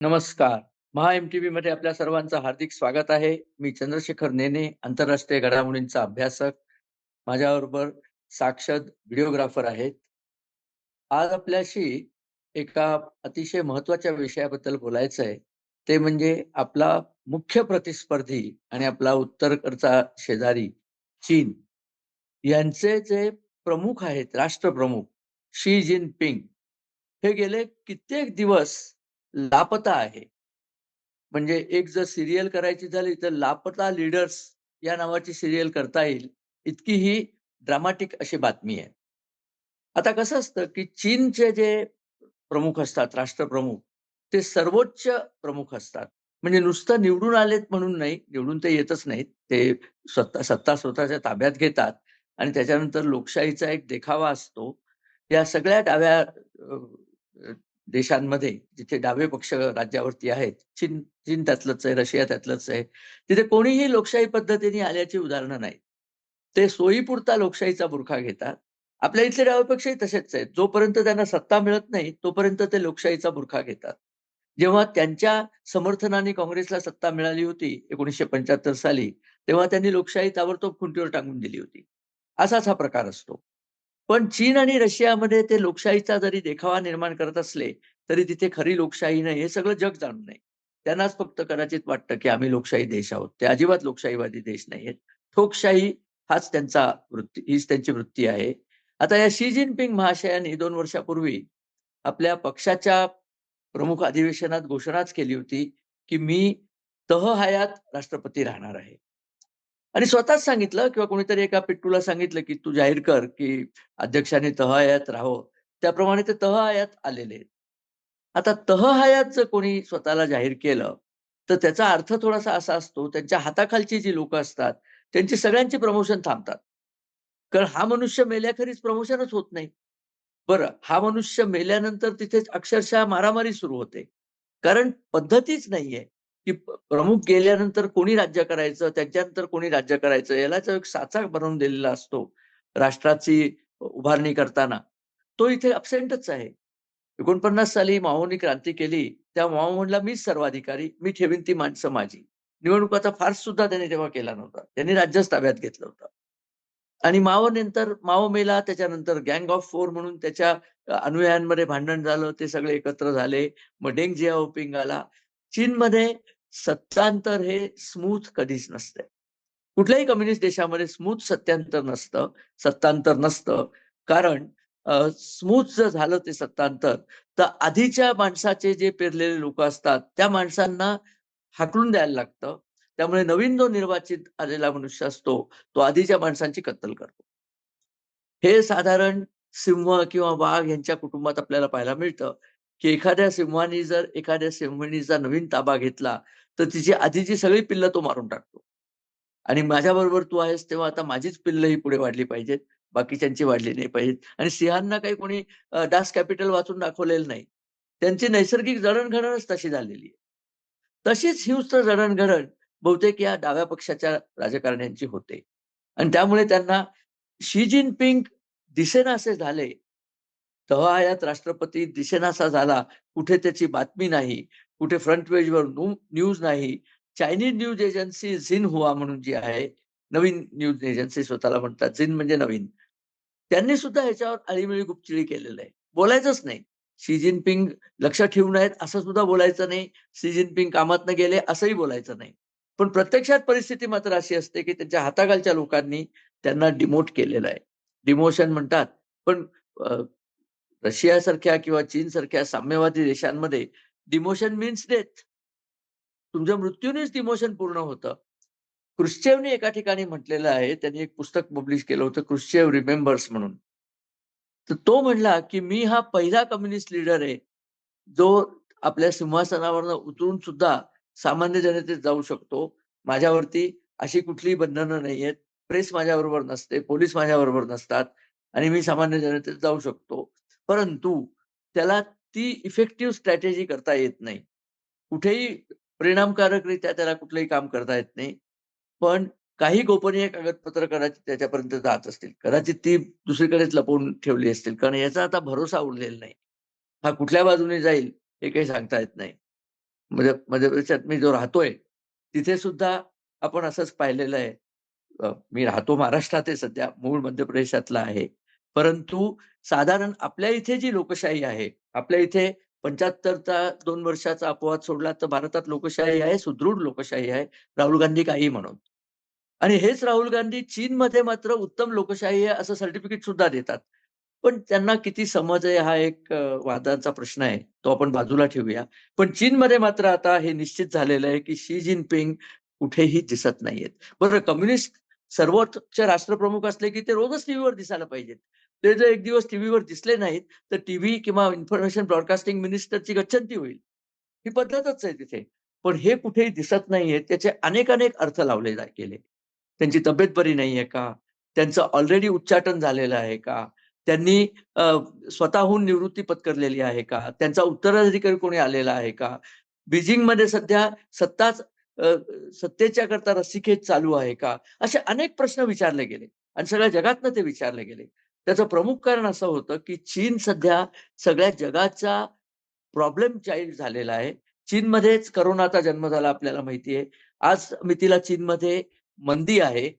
नमस्कार. महा-एम-टी-व्ही मध्ये आपल्या सर्वांचं हार्दिक स्वागत आहे. मी चंद्रशेखर नेने, आंतरराष्ट्रीय घडामोडींचा अभ्यासक. माझ्याबरोबर साक्षर व्हिडिओग्राफर आहेत. आज आपल्याशी एका अतिशय महत्त्वाच्या विषयाबद्दल बोलायचं आहे. ते म्हणजे आपला मुख्य प्रतिस्पर्धी आणि आपला उत्तरेकडचा शेजारी चीन यांचे जे प्रमुख आहेत, राष्ट्रप्रमुख शी जिनपिंग हे गेले कित्येक दिवस लापता आहे. म्हणजे एक जर सीरियल करायची झाली तर लापता लीडर्स या नावाची सीरियल करता येईल, इतकी ही ड्रामाटिक अशी बातमी आहे. आता कसं असतं, की चीनचे जे प्रमुख असतात, राष्ट्रप्रमुख, ते सर्वोच्च प्रमुख असतात. म्हणजे नुसतं निवडून आलेत म्हणून नाही, निवडून ते येतच नाहीत. ते सत्ता स्वतःच्या ताब्यात घेतात आणि त्याच्यानंतर लोकशाहीचा एक देखावा असतो. या सगळ्या डाव्या देशांमध्ये जिथे डावे पक्ष राज्यावरती आहेत, चीन चीन त्यातलंच आहे, रशिया त्यातलंच आहे. तिथे कोणीही लोकशाही पद्धतीने आल्याची उदाहरणं नाहीत. ते सोयीपुरता लोकशाहीचा बुरखा घेतात. आपल्या इथले डावे पक्षही तसेच आहेत. जोपर्यंत त्यांना सत्ता मिळत नाही, तोपर्यंत ते लोकशाहीचा बुरखा घेतात. जेव्हा त्यांच्या समर्थनाने काँग्रेसला सत्ता मिळाली होती 1975 साली, तेव्हा त्यांनी लोकशाही ताबडतोब खुंटीवर टांगून दिली होती. असाच हा प्रकार असतो. पण चीन आणि रशियामध्ये ते लोकशाहीचा जरी देखावा निर्माण करत असले, तरी तिथे खरी लोकशाही नाही हे सगळं जग जाणून आहे. त्यांनाच फक्त कदाचित वाटतं, की आम्ही लोकशाही देश आहोत. ते अजिबात लोकशाहीवादी देश नाहीयेत. ठोकशाही हीच त्यांची वृत्ती आहे. आता या शी जिनपिंग महाशयांनी 2 वर्षापूर्वी आपल्या पक्षाच्या प्रमुख अधिवेशनात घोषणाच केली होती, की मी तहहयात राष्ट्रपती राहणार आहे. आणि स्वतःच सांगितलं किंवा कोणीतरी एका पिट्टूला सांगितलं, की "तू जाहीर कर, की अध्यक्षांनी तहहयात राहावं." त्याप्रमाणे ते तहहयात आलेले आहेत. आता तहहयात जर कोणी स्वतःला जाहीर केलं, तर त्याचा अर्थ थोडासा असा असतो, त्यांच्या हाताखालची जी लोकं असतात, त्यांची सगळ्यांची प्रमोशन थांबतात. कारण हा मनुष्य मेल्याखेरीज प्रमोशनच होत नाही. बरं, हा मनुष्य मेल्यानंतर तिथेच अक्षरशः मारामारी सुरू होते. कारण पद्धतीच नाहीये, की प्रमुख गेल्यानंतर कोणी राज्य करायचं, त्याच्यानंतर कोणी राज्य करायचं, याला जो एक साचा बनवून दिलेला असतो, राष्ट्राची उभारणी करताना, तो इथे अब्सेंटच आहे. 49 साली माओनी क्रांती केली, तेव्हा माओ म्हणला, "मीच सर्वाधिकारी, मी ठेवीन ती माणसं माझी." निवडणुकाचा फार्स सुद्धा त्यांनी तेव्हा केला नव्हता. त्यांनी राज्यच ताब्यात घेतलं होतं. आणि नंतर माओ मेला, त्याच्यानंतर गँग ऑफ फोर म्हणून त्याच्या अनुयायांमध्ये भांडण झालं. ते सगळे एकत्र झाले. मग डेंग झियाओपिंग आला. चीनमध्ये सत्तांतर हे स्मूथ कधीच नसतंय. कुठल्याही कम्युनिस्ट देशामध्ये स्मूथ सत्तांतर नसतं. कारण स्मूथ जर झालं ते सत्तांतर, तर आधीच्या माणसाचे जे पेरलेले लोकं असतात, त्या माणसांना हाकलून द्यायला लागतं. त्यामुळे नवीन जो निर्वाचित आलेला मनुष्य असतो, तो आधीच्या माणसांची कत्तल करतो. हे साधारण सिंह किंवा वाघ यांच्या कुटुंबात आपल्याला पाहायला मिळतं, की एखाद्या सिंहाने जर एखाद्या सिंहिणीचा नवीन ताबा घेतला, तर तिची आधीची सगळी पिल्लं तो मारून टाकतो. आणि माझ्याबरोबर तू आहेस तेव्हा आता माझीच पिल्लं ही पुढे वाढली पाहिजेत, बाकीच्यांची वाढली नाही पाहिजेत. आणि सिंहांना काही कोणी डास कॅपिटल वाचून दाखवलेलं नाही. त्यांची नैसर्गिक जडणघडणच तशी झालेली आहे. तशीच हिंस्र जडणघडण बहुतेक या डाव्या पक्षाच्या राजकारण्यांची होते. आणि त्यामुळे त्यांना शी जिनपिंग दिसेनासे झाले. तळायात राष्ट्रपती दिसेनासा झाला. कुठे त्याची बातमी नाही. कुठे फ्रंट पेजवर न्यूज नाही. चायनीज न्यूज एजन्सी झिनहुआ म्हणून जी आहे, नवीन न्यूज एजन्सी स्वतःला म्हणतात. झिन म्हणजे नवीन. त्यांनी सुद्धा ह्याच्यावर आळीमिळी गुपचिळी केलेलं आहे. बोलायचंच नाही. शी जिनपिंग लक्ष ठेवून आहेत असं सुद्धा बोलायचं नाही. शी जिनपिंग कामातनं गेले असंही बोलायचं नाही. पण प्रत्यक्षात परिस्थिती मात्र अशी असते, की त्यांच्या हाताखालच्या लोकांनी त्यांना डिमोट केलेलं आहे. डिमोशन म्हणतात. पण रशियासारख्या किंवा चीनसारख्या साम्यवादी देशांमध्ये डिमोशन मीन्स डेथ. तुमच्या मृत्यूनेच डिमोशन पूर्ण होतं. क्रुश्चेवने एका ठिकाणी म्हटलेलं आहे, त्यांनी एक पुस्तक पब्लिश केलं होतं, क्रुश्चेव रिमेंबर्स म्हणून. तर तो म्हणला, की "मी हा पहिला कम्युनिस्ट लीडर आहे, जो आपल्या सिंहासनावरनं उतरून सुद्धा सामान्य जनतेत जाऊ शकतो. माझ्यावरती अशी कुठलीही बंधनं नाहीयेत. प्रेस माझ्याबरोबर नसते, पोलीस माझ्याबरोबर नसतात आणि मी सामान्य जनतेत जाऊ शकतो. परंतु त्याला ती इफेक्टिव्ह स्ट्रॅटेजी करता येत नाही. कुठेही परिणामकारकरित्या त्याला कुठलंही काम करता येत नाही. पण काही गोपनीय कागदपत्र कदाचित त्याच्यापर्यंत जात असतील. कदाचित ती दुसरीकडेच लपवून ठेवली असतील. कारण याचा आता भरोसा उरलेला नाही. हा कुठल्या बाजूने जाईल हे काही सांगता येत नाही. म्हणजे म्हणजे त्याच्यात मी जो राहतोय, तिथे सुद्धा आपण असंच पाहिलेलं आहे. मी राहतो महाराष्ट्रात आहे सध्या, मूळ मध्य प्रदेशातला आहे. परंतु साधारण आपल्या इथे जी लोकशाही आहे, आपल्या इथे 75चा 2 वर्षाचा अपवाद सोडला तर भारतात लोकशाही आहे, सुदृढ लोकशाही आहे. राहुल गांधी काहीही म्हणून. आणि हेच राहुल गांधी चीनमध्ये मात्र उत्तम लोकशाही आहे असं सर्टिफिकेट सुद्धा देतात. पण त्यांना किती समज आहे हा एक वादाचा प्रश्न आहे. तो आपण बाजूला ठेवूया. पण चीनमध्ये मात्र आता हे निश्चित झालेलं आहे, की शी जिनपिंग कुठेही दिसत नाहीयेत. बरं कम्युनिस्ट सर्वोच्च राष्ट्रप्रमुख असले, की ते रोजच टीव्हीवर दिसायला पाहिजेत. ते जर एक दिवस टीव्हीवर दिसले नाहीत, तर टीव्ही किंवा इन्फॉर्मेशन ब्रॉडकास्टिंग मिनिस्टरची गच्छंती होईल. ही पद्धतच आहे तिथे. पण हे कुठेही दिसत नाहीये. त्याचे अनेक अर्थ लावले गेले. त्यांची तब्येत बरी नाहीये का? त्यांचं ऑलरेडी उच्चाटन झालेलं आहे का? त्यांनी अ, स्वतःहून निवृत्ती पत्करलेली आहे का? त्यांचा उत्तराधिकारी कोणी आलेला आहे का? बीजिंगमध्ये सध्या सत्ताच अ, सत्तेच्या करता रस्सीखेच चालू आहे का? असे अनेक प्रश्न विचारले गेले आणि सगळ्या जगातनं ते विचारले गेले. त्याचं प्रमुख कारण असं होतं, की चीन सध्या सगळ्या जगाचा प्रॉब्लेम चाइल्ड झालेला आहे. चीनमध्येच कोरोनाचा जन्म झाला आपल्याला माहिती आहे. आज मितीला चीनमध्ये मंदी आहे.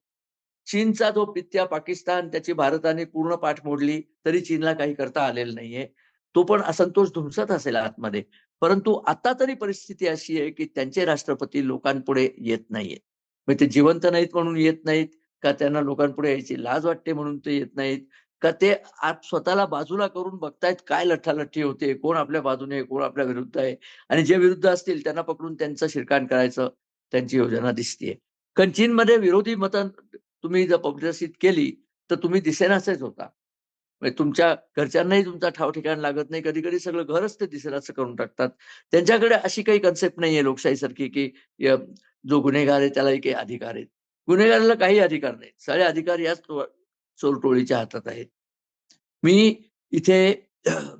चीनचा जो पित्या पाकिस्तान त्याची भारताने पूर्ण पाठ मोडली, तरी चीनला काही करता आलेलं नाहीये. तो पण असंतोष धुमसत असेल आतमध्ये. परंतु आता तरी परिस्थिती अशी आहे, की त्यांचे राष्ट्रपती लोकांपुढे येत नाहीयेत. मग ते जिवंत नाहीत म्हणून येत नाहीत, का त्यांना लोकांपुढे यायची लाज वाटते म्हणून ते येत नाहीत, का ते आत स्वतःला बाजूला करून बघतायत काय लठ्ठालठ्ठी होते, कोण आपल्या बाजूने आहे, कोण आपल्या विरुद्ध आहे आणि जे विरुद्ध असतील त्यांना पकडून त्यांचं शिरकाण करायचं त्यांची योजना दिसतीये. कारण चीनमध्ये विरोधी मतं तुम्ही जर प्रदर्शित केली, तर तुम्ही दिसेनासेच होता. म्हणजे तुमच्या घरच्यांनाही तुमचा ठाव-ठिकाण लागत नाही. कधी-कधी सगळं घरच ते दिसेनासं करून टाकतात. त्यांच्याकडे अशी काही कन्सेप्ट नाहीये लोकशाहीसारखी, की य जो गुन्हेगार आहे त्यालाही काही अधिकार आहेत. गुन्हेगाराला काही अधिकार नाहीत. सगळे अधिकार याच चोरटोळीच्या हातात आहेत. मी इथे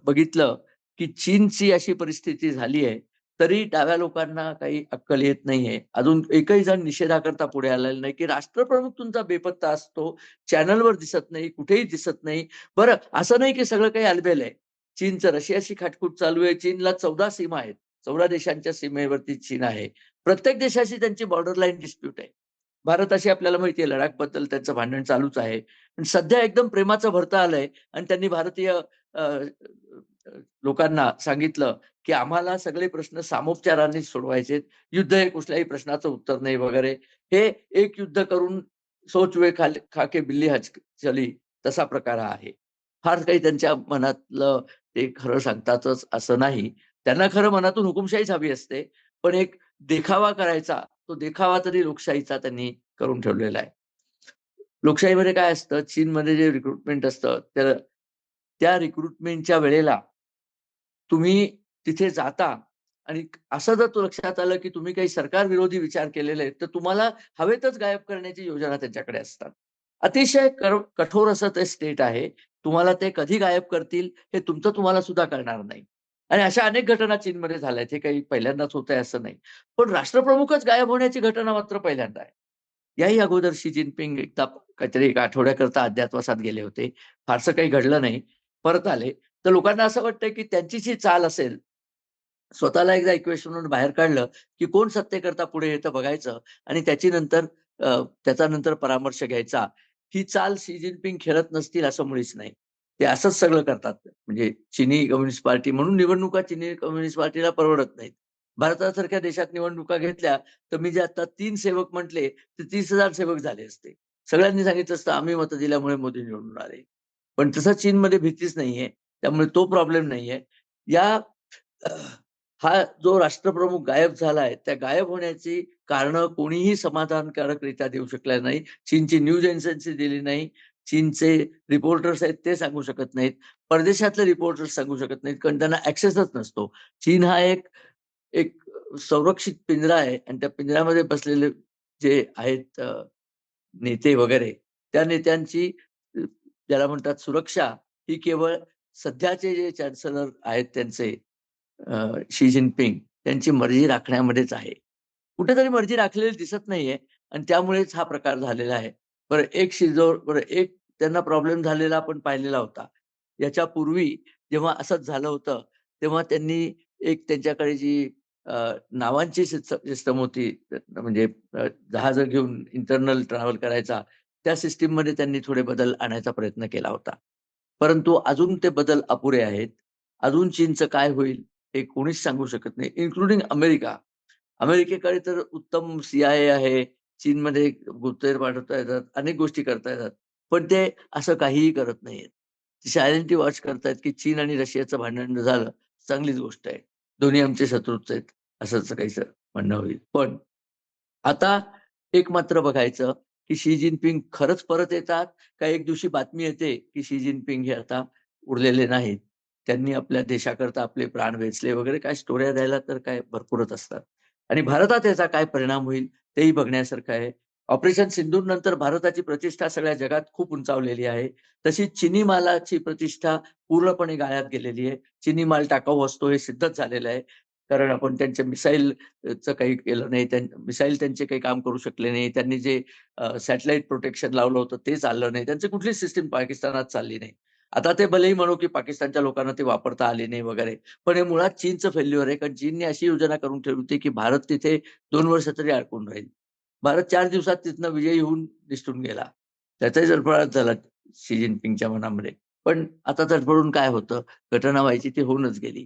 बघितलं, की चीनची अशी परिस्थिती झाली आहे, तरी डाव्या लोकांना काही अक्कल येत नाहीये. अजून एकही जण निषेधाकरता पुढे आलेला नाही, की राष्ट्रप्रमुख तुमचा बेपत्ता असतो, चॅनलवर दिसत नाही, कुठेही दिसत नाही. बरं असं नाही, की सगळं काही आलबेल आहे. चीनचं रशियाशी खाटखूट चालू आहे. चीनला 14 सीमा आहेत. 14 देशांच्या सीमेवरती चीन आहे. प्रत्येक देशाशी त्यांची बॉर्डर लाईन डिस्प्यूट आहे. भारताशी आपल्याला माहिती आहे लडाखबद्दल त्यांचं भांडण चालूच आहे. पण सध्या एकदम प्रेमाचं भरतं आलंय आणि त्यांनी भारतीय अ, अ, लोकांना सांगितलं, की आम्हाला सगळे प्रश्न सामोपचारानेच सोडवायचेत. युद्ध हे कुठल्याही प्रश्नाचं उत्तर नाही वगैरे. हे एक युद्ध करून सोच वे खा के बिल्ली हज चली तसा प्रकार हा आहे. फार काही त्यांच्या मनातलं ते खरं सांगतातच असं नाही. त्यांना खरं मनातून हुकुमशाहीच हवी असते. पण एक देखावा करायचा, तो देखावा तरी लोकशाहीचा त्यांनी करून ठेवलेला आहे. लोकशाहीमध्ये काय असतं, चीनमध्ये जे रिक्रुटमेंट असतं, त्या रिक्रुटमेंटच्या वेळेला तुम्ही तिथे जाता आणि असं जर तो लक्षात आलं, की तुम्ही काही सरकार विरोधी विचार केलेले आहेत, तर तुम्हाला हवेतच गायब करण्याची योजना त्यांच्याकडे असतात. अतिशय कठोर असं ते स्टेट आहे. तुम्हाला ते कधी गायब करतील हे तुमचं तुम्हाला सुद्धा कळणार नाही. आणि अशा अनेक घटना चीनमध्ये झाल्यात. हे काही पहिल्यांदाच होतंय असं नाही. पण राष्ट्रप्रमुखच गायब होण्याची घटना मात्र पहिल्यांदा आहे. याही अगोदर शी जिनपिंग एकदा काहीतरी 1 आठवड्याकरता अज्ञातवासात गेले होते. फारसं काही घडलं नाही. परत आले. तर लोकांना असं वाटतंय, की त्यांची जी चाल असेल, स्वतःला एकदा इक्वेशनवरून बाहेर काढलं, की कोण सत्तेकरता पुढे येतं बघायचं आणि त्याचा नंतर परामर्श घ्यायचा. ही चाल शी जिनपिंग खेळत नसतील असं मुळीच नाही. ते असंच सगळं करतात. म्हणजे चीनी कम्युनिस्ट पार्टी म्हणून निवडणुका चीनी कम्युनिस्ट पार्टीला परवडत नाहीत. भारतासारख्या देशात निवडणुका घेतल्या, तर मी जे आता 3 सेवक म्हटले, ते 30,000 सेवक झाले असते. सगळ्यांनी सांगितलं असतं, आम्ही मतं दिल्यामुळे मोदी निवडून आले. पण तसं चीनमध्ये भीतीच नाहीये. त्यामुळे तो प्रॉब्लेम नाहीये. या अ, हा जो राष्ट्रप्रमुख गायब झालाय, त्या गायब होण्याची कारणं कोणीही समाधानकारकरित्या देऊ शकलं नाही. चीनची न्यूज एजन्सी दिली नाही. चीनचे रिपोर्टर्स आहेत ते सांगू शकत नाहीत. परदेशातले रिपोर्टर्स सांगू शकत नाहीत, कारण त्यांना ॲक्सेसच नसतो. चीन हा एक एक संरक्षित पिंजरा आहे आणि त्या पिंजऱ्यामध्ये बसलेले जे आहेत नेते वगैरे, त्या नेत्यांची अ, ज्याला म्हणतात सुरक्षा ही केवळ सध्याचे जे चान्सेलर आहेत त्यांचे शी जिनपिंग त्यांची मर्जी राखण्यामध्येच आहे. कुठेतरी मर्जी राखलेली दिसत नाहीये आणि त्यामुळेच हा प्रकार झालेला आहे. बरं एक त्यांना प्रॉब्लेम झालेला आपण पाहिलेला होता. याच्यापूर्वी जेव्हा असंच झालं होतं, तेव्हा त्यांनी एक त्यांच्याकडे जी नावांची सिस्टम होती म्हणजे जहाजं घेऊन इंटरनल ट्रॅव्हल करायचा, त्या सिस्टममध्ये त्यांनी थोडे बदल आणायचा प्रयत्न केला होता. परंतु अजून ते बदल अपुरे आहेत. अजून चीनचं काय होईल हे कोणीच सांगू शकत नाही, इन्क्लुडिंग अमेरिका. अमेरिकेकडे तर उत्तम CIA आहे. चीनमध्ये गुप्तहेर पाठवता येतात, अनेक गोष्टी करता येतात. पण ते असं काहीही करत नाहीयेत. सायलेंटली वॉच करतायत, की चीन आणि रशियाचं भांडण झालं, चांगलीच गोष्ट आहे. दोन्ही आमचे शत्रूच आहेत, असंच काहीसं म्हणणं होईल. पण आता एक मात्र बघायचं, की शी जिनपिंग खरंच परत येतात, का एक दिवशी बातमी येते, की शी जिनपिंग हे आता उरलेले नाहीत. त्यांनी आपल्या देशाकरता आपले प्राण वेचले वगैरे काय स्टोऱ्या द्यायला तर काय भरपूरच असतात. आणि भारतात याचा काय परिणाम होईल तेही बघण्यासारखं आहे. ऑपरेशन सिंदूर नंतर भारताची प्रतिष्ठा सगळ्या जगात खूप उंचावलेली आहे. तशीच चिनी मालाची प्रतिष्ठा पूर्णपणे गाळ्यात गेलेली आहे. चिनी माल टाकाऊ असतो हे सिद्धच झालेलं आहे. कारण आपण त्यांच्या मिसाईलचं काही केलं नाही. मिसाईल त्यांचे काही काम करू शकले नाही. त्यांनी जे सॅटेलाईट प्रोटेक्शन लावलं होतं ते चाललं नाही. त्यांची कुठलीच सिस्टम पाकिस्तानात चालली नाही. आता ते भलेही म्हणू, की पाकिस्तानच्या लोकांना ते वापरता आले नाही वगैरे. पण हे मुळात चीनचं फेल्युअर आहे. कारण चीनने अशी योजना करून ठेवली होती, की भारत तिथे 2 वर्ष तरी अडकून राहील. भारत 4 दिवसात तिथनं विजयी होऊन निसटून गेला. त्याचाही जळफळाट झाला शी जिनपिंगच्या मनामध्ये. पण आता तडफडून काय होतं, घटना व्हायची ती होऊनच गेली.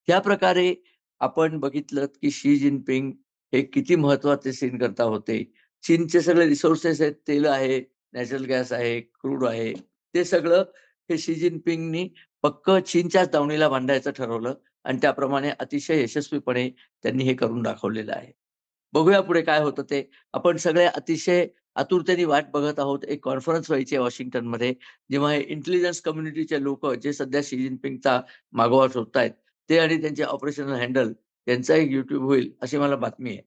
त्याप्रकारे आपण बघितलत, की शी जिनपिंग हे किती महत्त्वाचे चीनकरता होते. चीनचे सगळे रिसोर्सेस आहेत, तेल आहे, नॅचरल गॅस आहे, क्रूड आहे. ते सगळं हे शी जिनपिंगनी पक्कं चीनच्याच दावणीला बांधायचं ठरवलं आणि त्याप्रमाणे अतिशय यशस्वीपणे त्यांनी हे करून दाखवलेलं आहे. बघूया पुढे काय होतं ते. आपण सगळे अतिशय आतुरतेने वाट बघत आहोत. एक कॉन्फरन्स व्हायची आहे वॉशिंग्टनमध्ये, जेव्हा हे इंटेलिजन्स कम्युनिटीचे लोकं जे सध्या शी जिनपिंगचा मागोवा शोधतायत, ते आणि त्यांचे ऑपरेशनल हँडल यांचा एक YouTube होईल, अशी मला बातमी आहे.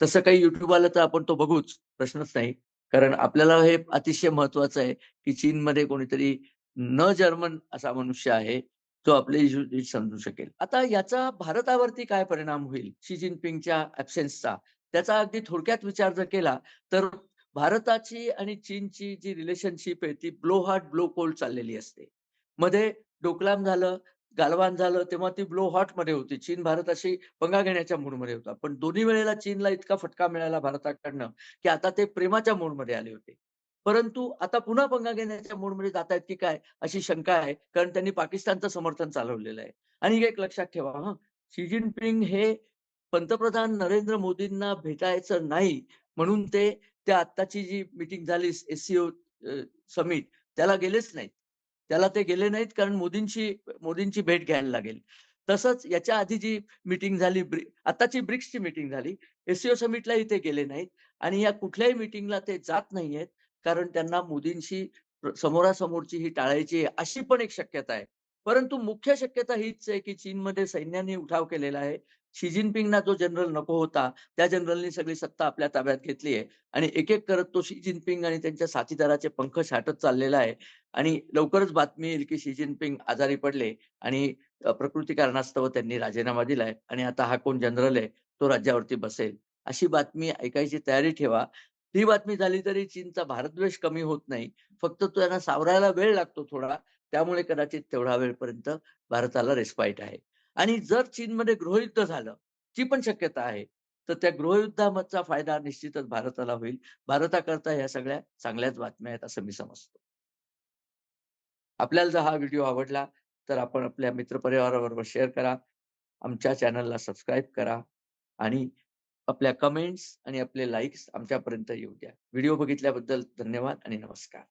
तसं काही YouTube आलं तर आपण तो बघूच, प्रश्नच नाही. कारण आपल्याला हे अतिशय महत्त्वाचं आहे, की चीनमध्ये कोणीतरी न जर्मन असा मनुष्य आहे, जो आपले इश्यू समजू शकेल. आता याचा भारतावरती काय परिणाम होईल शी जिनपिंगच्या ॲब्सेन्सचा? त्याचा अगदी थोडक्यात विचार जर केला, तर भारताची आणि चीनची जी रिलेशनशिप आहे, ती ब्लो हॉट, ब्लो कोल्ड चाललेली असते. मध्ये डोकलाम झालं, गालवान झालं, तेव्हा ती ब्लो हॉटमध्ये होती. चीन भारताशी पंगा घेण्याच्या मूडमध्ये होता. पण दोन्ही वेळेला चीनला इतका फटका मिळाला भारताकडनं, की आता ते प्रेमाच्या मोडमध्ये आले होते. परंतु आता पुन्हा पंगा घेण्याच्या मोडमध्ये जातायत की काय, अशी शंका आहे. कारण त्यांनी पाकिस्तानचं समर्थन चालवलेलं आहे. आणि एक लक्षात ठेवा हां, शी जिनपिंग हे पंतप्रधान नरेंद्र मोदींना भेटायचं नाही म्हणून ते त्या आत्ताची जी मीटिंग झाली SCO समिट त्याला गेलेच नाहीत. त्याला ते गेले नाहीत कारण मोदींची भेट घ्यायला लागेल. तसंच याच्या आधी जी मीटिंग झाली आत्ताची ब्रिक्सची मीटिंग झाली. SCO समिटलाही ते गेले नाहीत आणि या कुठल्याही मीटिंगला ते जात नाहीयेत. कारण त्यांना मोदींशी समोरासमोरची ही टाळायची आहे, अशी पण एक शक्यता आहे. परंतु मुख्य शक्यता हीच आहे, की चीनमध्ये सैन्याने उठाव केलेला आहे. शी जिनपिंगना जो जनरल नको होता, त्या जनरलनी सगळी सत्ता आपल्या ताब्यात घेतली आहे आणि एक-एक करत तो शी जिनपिंग आणि त्यांच्या साथीदाराचे पंख छाटत चाललेला आहे आणि लवकरच बातमी येईल, की शी जिनपिंग आजारी पडले आणि प्रकृती कारणास्तव त्यांनी राजीनामा दिलाय आणि आता हा कोण जनरल आहे, तो राज्यावरती बसेल. अशी बातमी ऐकायची तयारी ठेवा. ही बातमी झाली तरी चीनचा भारतद्वेष कमी होत नाही. फक्त तो त्यांना सावरायला वेळ लागतो थोडा. त्यामुळे कदाचित तेवढ्या वेळपर्यंत भारताला रिस्पाईट आहे. आणि जर चीनमध्ये गृहयुद्ध झालं, ची पण शक्यता आहे. तर त्या गृहयुद्धाचा फायदा निश्चितच भारताला होईल. भारताकरता ह्या सगळ्या चांगल्याच बातम्या आहेत असं मी समजतो. आपल्याला जर हा व्हिडिओ आवडला, तर आपण आपल्या मित्रपरिवाराबरोबर शेअर करा. आमच्या चॅनलला सबस्क्राईब करा आणि आपल्या कमेंट्स आणि आपले लाइक्स आमच्यापर्यंत येऊ द्या. व्हिडिओ बघितल्याबद्दल धन्यवाद आणि नमस्कार.